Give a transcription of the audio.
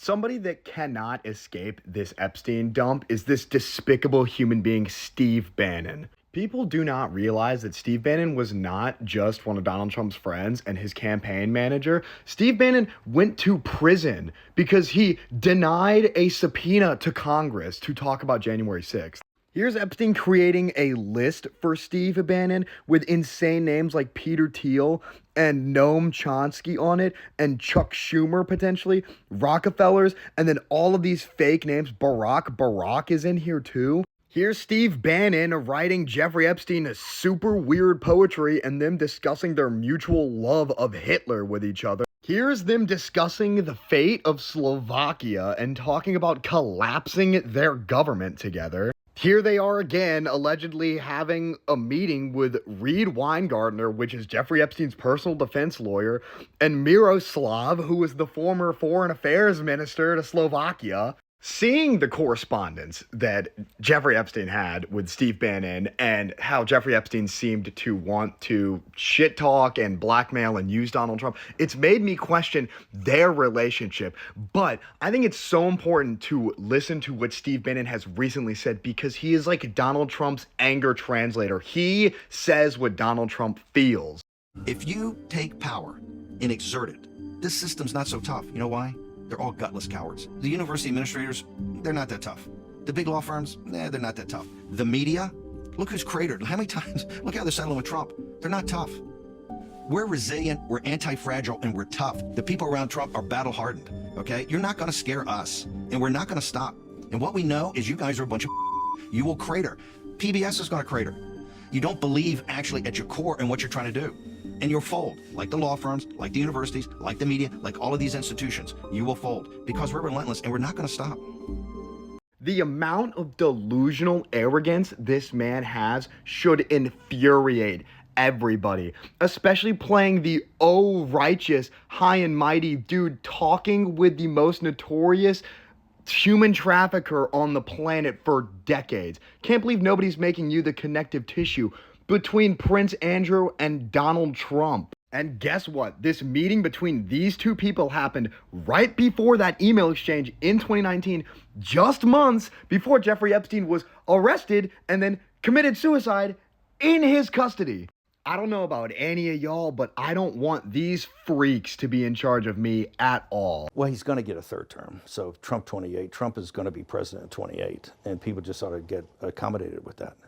Somebody that cannot escape this Epstein dump is this despicable human being, Steve Bannon. People do not realize that Steve Bannon was not just one of Donald Trump's friends and his campaign manager. Steve Bannon went to prison because he denied a subpoena to Congress to talk about January 6th. Here's Epstein creating a list for Steve Bannon with insane names like Peter Thiel and Noam Chomsky on it, and Chuck Schumer potentially, Rockefellers, and then all of these fake names. Barack is in here too. Here's Steve Bannon writing Jeffrey Epstein a super weird poetry and them discussing their mutual love of Hitler with each other. Here's them discussing the fate of Slovakia and talking about collapsing their government together. Here they are again, allegedly having a meeting with Reed Weingartner, which is Jeffrey Epstein's personal defense lawyer, and Miroslav, who was the former foreign affairs minister to Slovakia. Seeing the correspondence that Jeffrey Epstein had with Steve Bannon and how Jeffrey Epstein seemed to want to shit talk and blackmail and use Donald Trump, it's made me question their relationship. But I think it's so important to listen to what Steve Bannon has recently said, because he is like Donald Trump's anger translator. He says what Donald Trump feels. If you take power and exert it, this system's not so tough. You know why? They're all gutless cowards. The university administrators, they're not that tough. The big law firms, they're not that tough. The media, look who's cratered. How many times, look how they're settling with Trump. They're not tough. We're resilient, we're anti-fragile, and we're tough. The people around Trump are battle-hardened, okay? You're not gonna scare us, and we're not gonna stop. And what we know is you guys are a bunch of you will crater. PBS is gonna crater. You don't believe actually at your core in what you're trying to do. And you'll fold, like the law firms, like the universities, like the media, like all of these institutions. You will fold because we're relentless and we're not going to stop. The amount of delusional arrogance this man has should infuriate everybody, especially playing the righteous, high and mighty dude talking with the most notorious human trafficker on the planet for decades. Can't believe nobody's making you the connective tissue between Prince Andrew and Donald Trump. And guess what? This meeting between these two people happened right before that email exchange in 2019, just months before Jeffrey Epstein was arrested and then committed suicide in his custody. I don't know about any of y'all, but I don't want these freaks to be in charge of me at all. Well, he's going to get a third term. So Trump 28, Trump is going to be president in 28, and people just ought to get accommodated with that.